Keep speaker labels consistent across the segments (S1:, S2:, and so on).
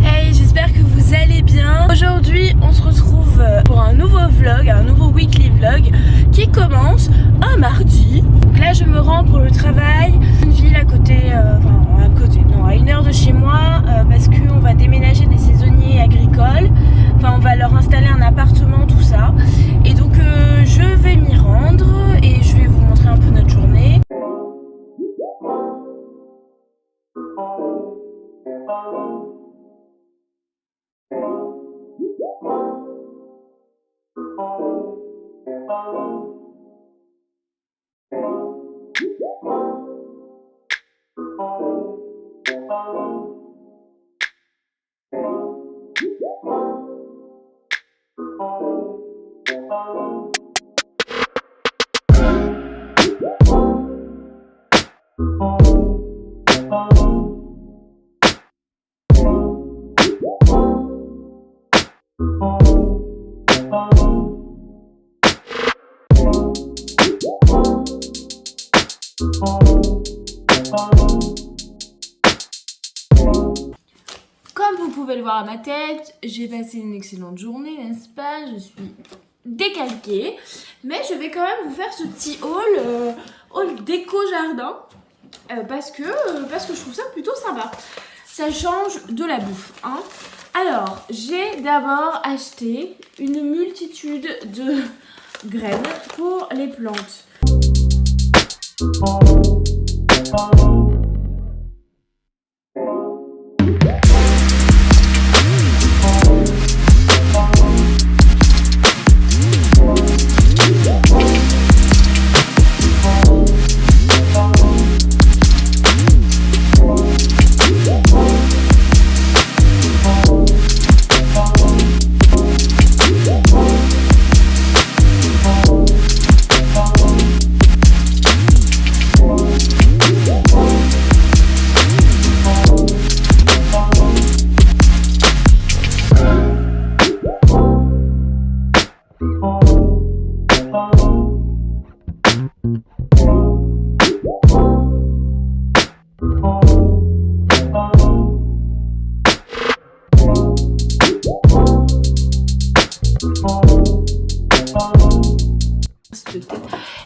S1: Hey, j'espère que vous allez bien. Aujourd'hui, on se retrouve pour un nouveau vlog, un nouveau weekly vlog qui commence un mardi. Donc là, je me rends pour le travail, une ville à côté, à 1 heure de chez moi, parce qu'on va déménager des saisonniers agricoles. Enfin, on va leur installer un appartement, tout ça. Et donc, je vais m'y rendre et je vais vous montrer un peu notre journée. Comme vous pouvez le voir à ma tête, j'ai passé une excellente journée, n'est-ce pas? Je suis décalquée, mais je vais quand même vous faire ce petit haul déco jardin parce que je trouve ça plutôt sympa. Ça change de la bouffe, hein. Alors, j'ai d'abord acheté une multitude de graines pour les plantes.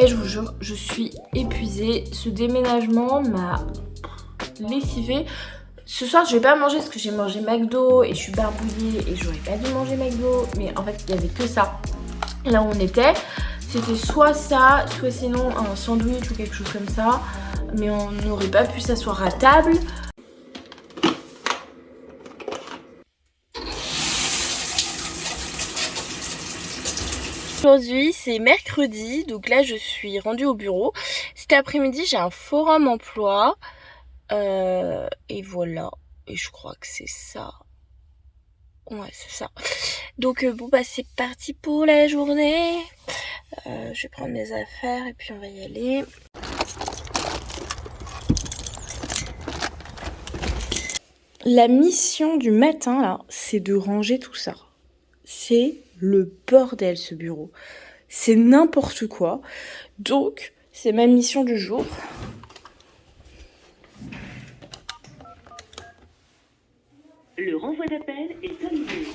S1: Et je vous jure, je suis épuisée. Ce déménagement m'a lessivée. Ce soir, je vais pas manger parce que j'ai mangé McDo et je suis barbouillée et j'aurais pas dû manger McDo. Mais en fait, il y avait que ça. Là où on était, c'était soit ça, soit sinon un sandwich ou quelque chose comme ça. Mais on n'aurait pas pu s'asseoir à table. Aujourd'hui c'est mercredi, donc là je suis rendue au bureau. Cet après-midi j'ai un forum emploi et voilà, et je crois que c'est ça. Ouais, c'est ça. Donc bon bah c'est parti pour la journée. Je vais prendre mes affaires et puis on va y aller. La mission du matin là, c'est de ranger tout ça. C'est le bordel ce bureau. C'est n'importe quoi. Donc, c'est ma mission du jour.
S2: Le renvoi d'appel est terminé.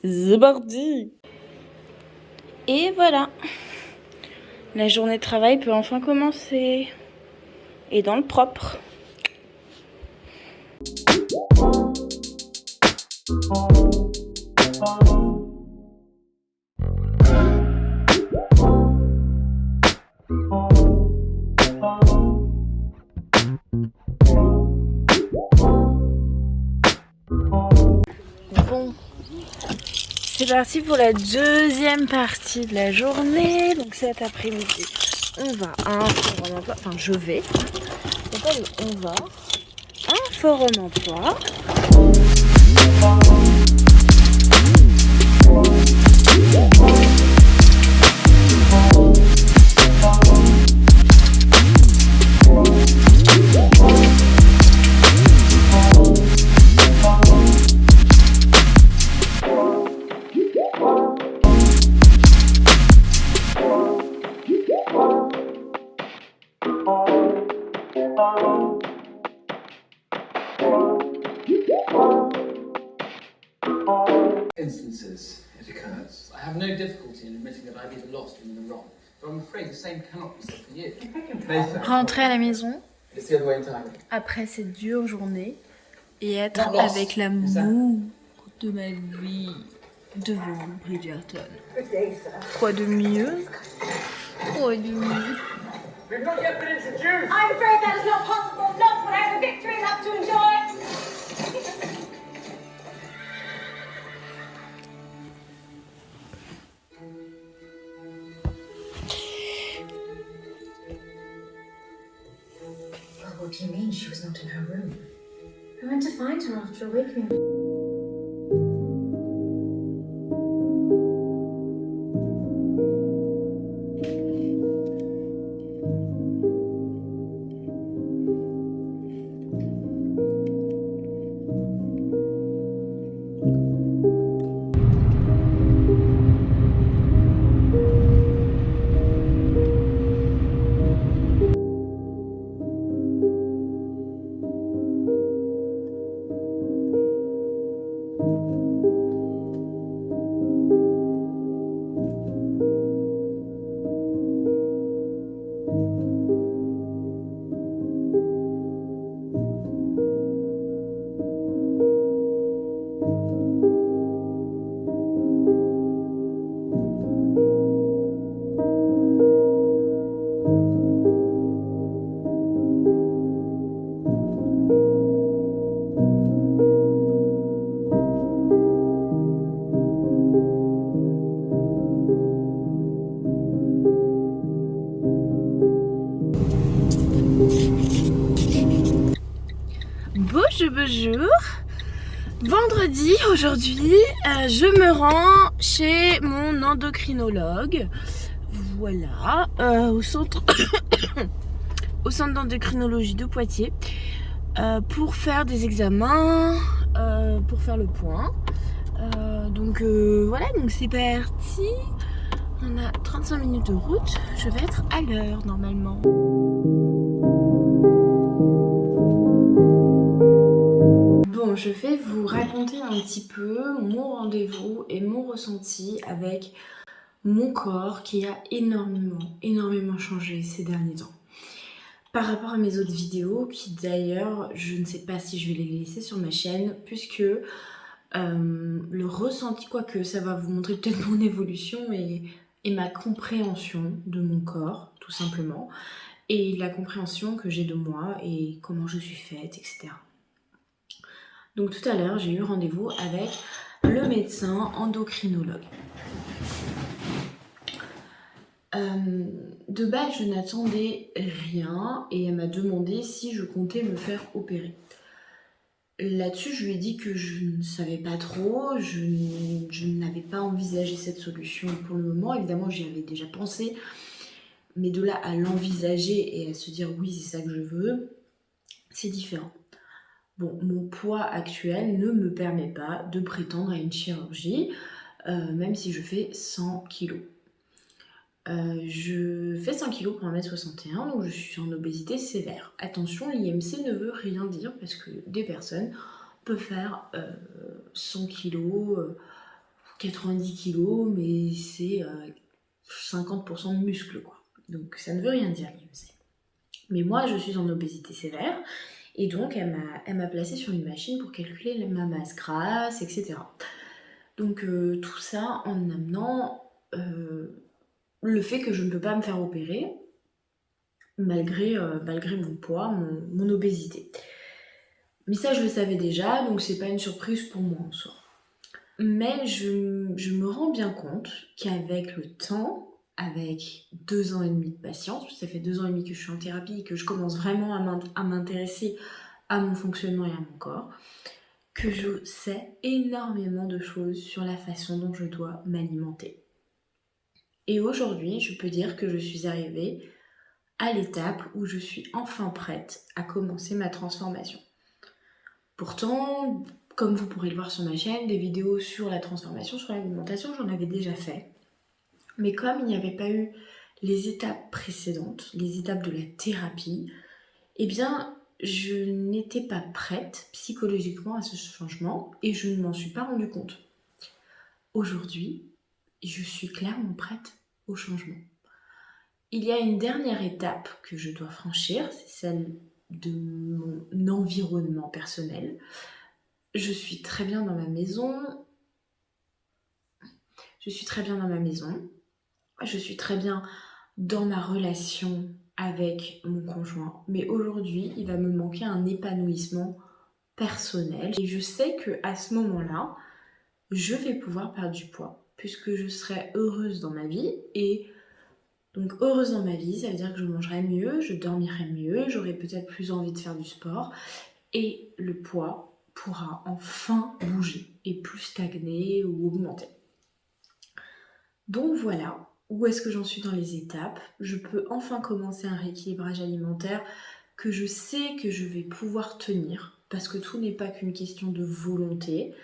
S1: C'est parti. Et voilà. La journée de travail peut enfin commencer. Et dans le propre. Bon, c'est parti pour la deuxième partie de la journée. Donc cet après-midi, on va à un forum emploi. Enfin, je vais. On va à un forum emploi.
S3: Instances it occurs. I have no difficulty in admitting that I've either lost or been wrong, but I'm afraid the same cannot be said for you. Nathan,
S1: Rentrer à la maison
S3: it's the other way entirely.
S1: après cette dure journée et être
S3: Not lost,
S1: avec l'amour de ma vie devant Bridgerton. Quoi de mieux? Quoi de mieux?
S3: We've not yet been introduced.
S4: I'm afraid that is not possible, not when I have a victory left to enjoy.
S5: What do you mean she was not in her room? I went to find her after awakening.
S1: Bonjour, vendredi aujourd'hui, je me rends chez mon endocrinologue, voilà, au centre au centre d'endocrinologie de Poitiers, pour faire des examens, pour faire le point. Donc voilà, donc c'est parti. On a 35 minutes de route, je vais être à l'heure normalement. Bon, je vais vous raconter un petit peu mon rendez-vous et mon ressenti avec mon corps qui a énormément changé ces derniers temps. Par rapport à mes autres vidéos, qui d'ailleurs, je ne sais pas si je vais les laisser sur ma chaîne, puisque le ressenti, quoique ça va vous montrer peut-être mon évolution et ma compréhension de mon corps, tout simplement, et la compréhension que j'ai de moi et comment je suis faite, etc. Donc tout à l'heure, j'ai eu rendez-vous avec le médecin endocrinologue. De base, je n'attendais rien et elle m'a demandé si je comptais me faire opérer. Là-dessus, je lui ai dit que je ne savais pas trop, je n'avais pas envisagé cette solution pour le moment. Évidemment, j'y avais déjà pensé, mais de là à l'envisager et à se dire oui, c'est ça que je veux, c'est différent. Bon, mon poids actuel ne me permet pas de prétendre à une chirurgie, même si je fais 100 kg. Je fais 100 kg pour 1m61, donc je suis en obésité sévère. Attention, l'IMC ne veut rien dire parce que des personnes peuvent faire 100 kg, 90 kg, mais c'est 50% de muscle, quoi. Donc ça ne veut rien dire, l'IMC. Mais moi, je suis en obésité sévère. Et donc, elle m'a placée sur une machine pour calculer ma masse grasse, etc. Donc, tout ça en amenant le fait que je ne peux pas me faire opérer, malgré mon poids, mon obésité. Mais ça, je le savais déjà, donc c'est pas une surprise pour moi en soi. Mais je me rends bien compte qu'avec le temps, avec 2 ans et demi de patience, ça fait 2 ans et demi que je suis en thérapie et que je commence vraiment à m'intéresser à mon fonctionnement et à mon corps, que je sais énormément de choses sur la façon dont je dois m'alimenter. Et aujourd'hui, je peux dire que je suis arrivée à l'étape où je suis enfin prête à commencer ma transformation. Pourtant, comme vous pourrez le voir sur ma chaîne, des vidéos sur la transformation, sur l'alimentation, j'en avais déjà fait. Mais comme il n'y avait pas eu les étapes précédentes, les étapes de la thérapie, eh bien, je n'étais pas prête psychologiquement à ce changement et je ne m'en suis pas rendu compte. Aujourd'hui, je suis clairement prête au changement. Il y a une dernière étape que je dois franchir, c'est celle de mon environnement personnel. Je suis très bien dans ma maison. Je suis très bien dans ma relation avec mon conjoint. Mais aujourd'hui, il va me manquer un épanouissement personnel. Et je sais qu'à ce moment-là, je vais pouvoir perdre du poids puisque je serai heureuse dans ma vie. Et donc heureuse dans ma vie, ça veut dire que je mangerai mieux, je dormirai mieux, j'aurai peut-être plus envie de faire du sport. Et le poids pourra enfin bouger et plus stagner ou augmenter. Donc voilà, où est-ce que j'en suis dans les étapes. Je peux enfin commencer un rééquilibrage alimentaire que je sais que je vais pouvoir tenir parce que tout n'est pas qu'une question de volonté.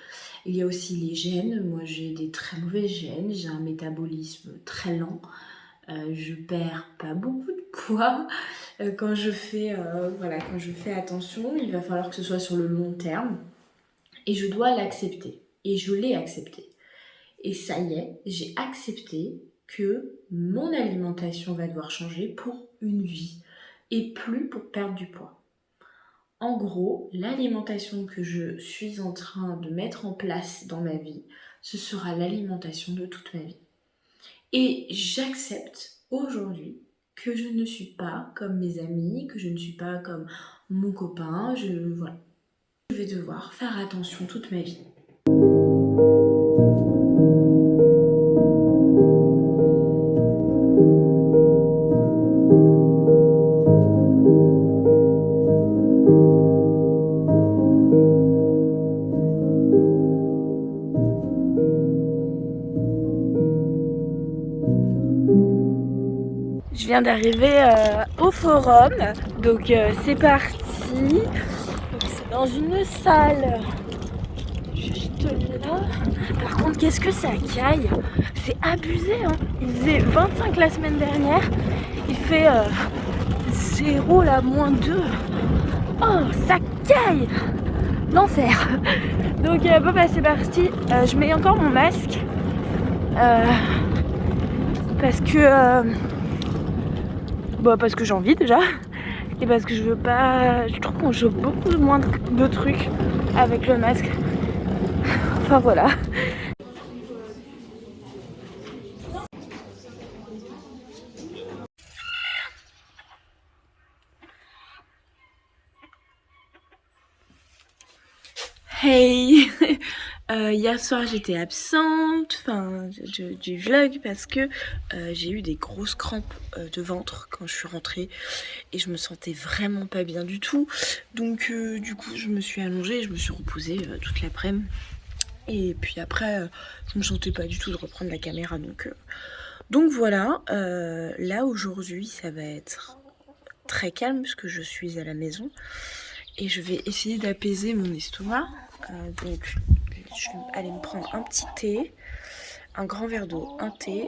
S1: Il y a aussi les gènes. Moi, j'ai des très mauvais gènes, j'ai un métabolisme très lent. Je perds pas beaucoup de poids quand je fais attention. Il va falloir que ce soit sur le long terme et je dois l'accepter. Et je l'ai accepté. Et ça y est, j'ai accepté que mon alimentation va devoir changer pour une vie et plus pour perdre du poids. En gros, l'alimentation que je suis en train de mettre en place dans ma vie, ce sera l'alimentation de toute ma vie. Et j'accepte aujourd'hui que je ne suis pas comme mes amis, que je ne suis pas comme mon copain. Je vais devoir faire attention toute ma vie. Je viens d'arriver au forum, donc c'est parti. Donc, c'est dans une salle juste là. Par contre, qu'est-ce que ça caille? C'est abusé, hein. Il faisait 25 la semaine dernière, il fait 0 là, moins 2. Oh, ça caille! L'enfer! Donc c'est parti. Je mets encore mon masque parce que j'ai envie déjà et parce que je trouve qu'on joue beaucoup moins de trucs avec le masque. Enfin voilà. Hey. Hier soir j'étais absente du vlog parce que j'ai eu des grosses crampes de ventre quand je suis rentrée et je me sentais vraiment pas bien du tout. Donc du coup je me suis allongée et je me suis reposée toute l'après-midi. Et puis après je me sentais pas du tout de reprendre la caméra, donc voilà. Là aujourd'hui ça va être très calme parce que je suis à la maison et je vais essayer d'apaiser mon estomac. Donc je vais aller me prendre un petit thé, un grand verre d'eau, un thé,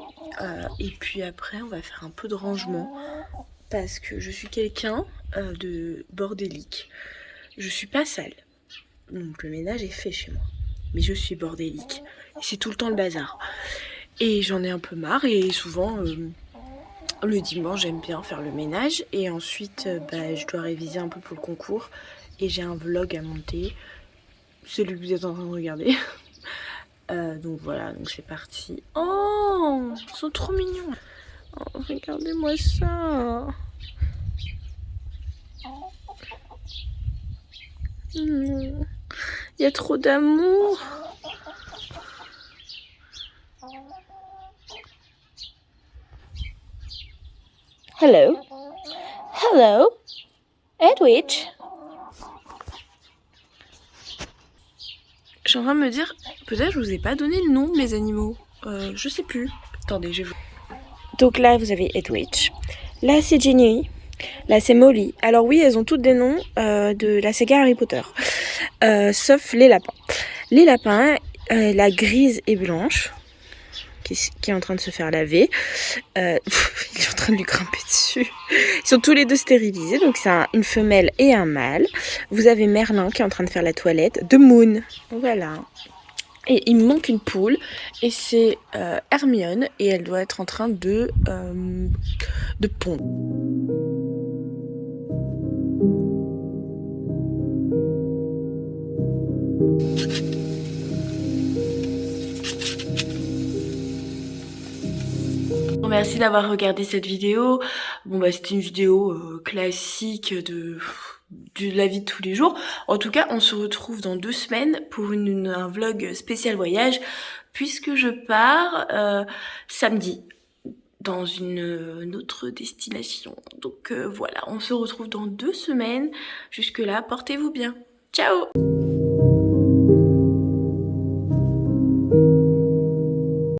S1: et puis après on va faire un peu de rangement parce que je suis quelqu'un de bordélique. Je suis pas sale, donc le ménage est fait chez moi, mais je suis bordélique et c'est tout le temps le bazar et j'en ai un peu marre. Et souvent le dimanche j'aime bien faire le ménage et ensuite je dois réviser un peu pour le concours et j'ai un vlog à monter. Celui que vous êtes en train de regarder. Donc voilà, donc c'est parti. Oh, ils sont trop mignons. Oh, regardez-moi ça. Il y a trop d'amour. Hello. Hello. Edwidge. Je suis en train de me dire, peut-être je vous ai pas donné le nom de mes animaux. Je sais plus. Attendez, je vais vous... Donc là, vous avez Edwidge. Là, c'est Ginny. Là, c'est Molly. Alors oui, elles ont toutes des noms de la saga Harry Potter. Sauf les lapins. Les lapins, la grise et blanche. qui est en train de se faire laver. Il est en train de lui grimper dessus. Ils sont tous les deux stérilisés, donc c'est une femelle et un mâle. Vous avez Merlin qui est en train de faire la toilette de Moon. Voilà. Et il me manque une poule, et c'est Hermione, et elle doit être en train de pondre. Merci d'avoir regardé cette vidéo. Bon bah c'était une vidéo classique de la vie de tous les jours. En tout cas, on se retrouve dans 2 semaines pour un vlog spécial voyage, puisque je pars samedi dans une autre destination. Donc voilà, on se retrouve dans 2 semaines. Jusque là, portez-vous bien. Ciao!